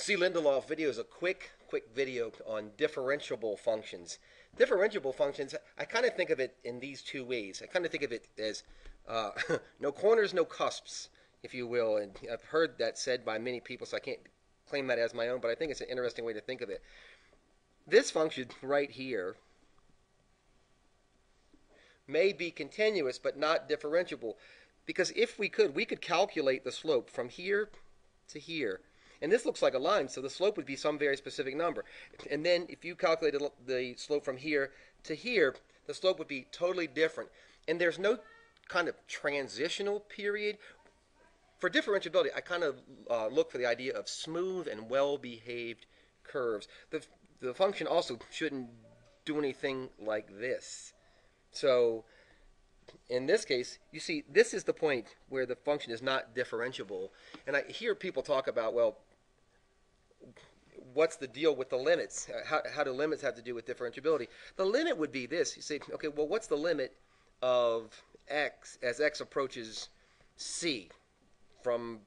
See, Lindelof video is a quick video on differentiable functions. Differentiable functions, I kind of think of it in these two ways. I kind of think of it as uh, no corners, no cusps, if you will. And I've heard that said by many people, so I can't claim that as my own, but I think it's an interesting way to think of it. This function right here may be continuous but not differentiable, because if we could calculate the slope from here to here. And this looks like a line, so the slope would be some very specific number. And then if you calculated the slope from here to here, the slope would be totally different. And there's no kind of transitional period. For differentiability, I kind of look for the idea of smooth and well-behaved curves. The function also shouldn't do anything like this. So in this case, you see, this is the point where the function is not differentiable. And I hear people talk about, well, what's the deal with the limits? How do limits have to do with differentiability? The limit would be this. You say, okay, well, what's the limit of x as x approaches c from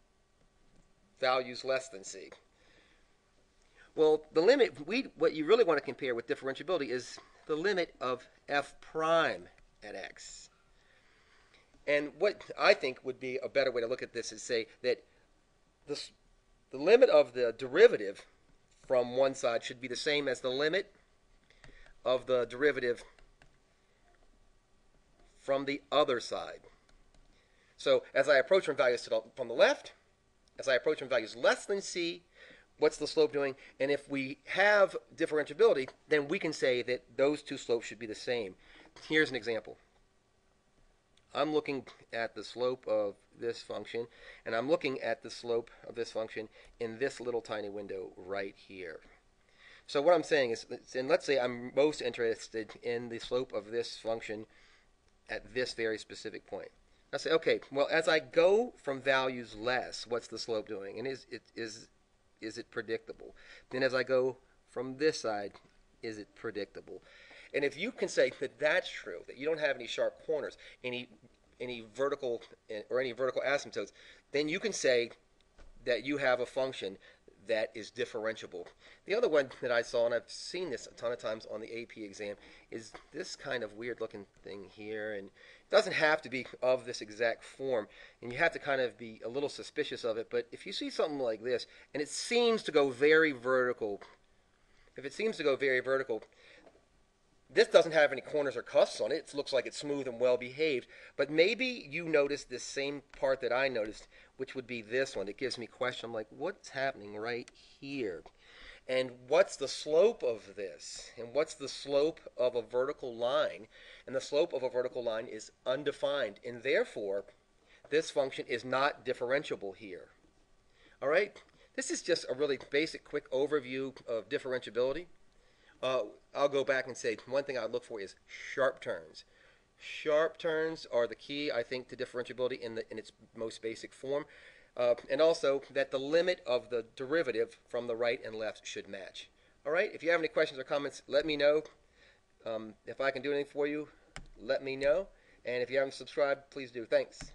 values less than c? Well, the limit, what you really want to compare with differentiability is the limit of f prime at x. And what I think would be a better way to look at this is say that the limit of the derivative from one side should be the same as the limit of the derivative from the other side. So as I approach from values from the left, as I approach from values less than c, what's the slope doing? And if we have differentiability, then we can say that those two slopes should be the same. Here's an example. I'm looking at the slope of this function, and I'm looking at the slope of this function in this little tiny window right here. So what I'm saying is, and let's say I'm most interested in the slope of this function at this very specific point. I say, okay, well, as I go from values less, what's the slope doing? And is it predictable? Then as I go from this side, is it predictable? And if you can say that that's true, that you don't have any sharp corners, any vertical or any vertical asymptotes, then you can say that you have a function that is differentiable. The other one that I saw, and I've seen this a ton of times on the AP exam, is this kind of weird looking thing here. And it doesn't have to be of this exact form, and you have to kind of be a little suspicious of it. But if you see something like this, and it seems to go very vertical, if it seems to go very vertical, this doesn't have any corners or cusps on it. It looks like it's smooth and well behaved. But maybe you noticed this same part that I noticed, which would be this one. It gives me a question. I'm like, what's happening right here? And what's the slope of this? And what's the slope of a vertical line? And the slope of a vertical line is undefined. And therefore, this function is not differentiable here. All right? This is just a really basic, quick overview of differentiability. I'll go back and say one thing I look for is sharp turns. Sharp turns are the key, I think, to differentiability in its most basic form. And also that the limit of the derivative from the right and left should match. All right, if you have any questions or comments, let me know. If I can do anything for you, let me know. And if you haven't subscribed, please do. Thanks.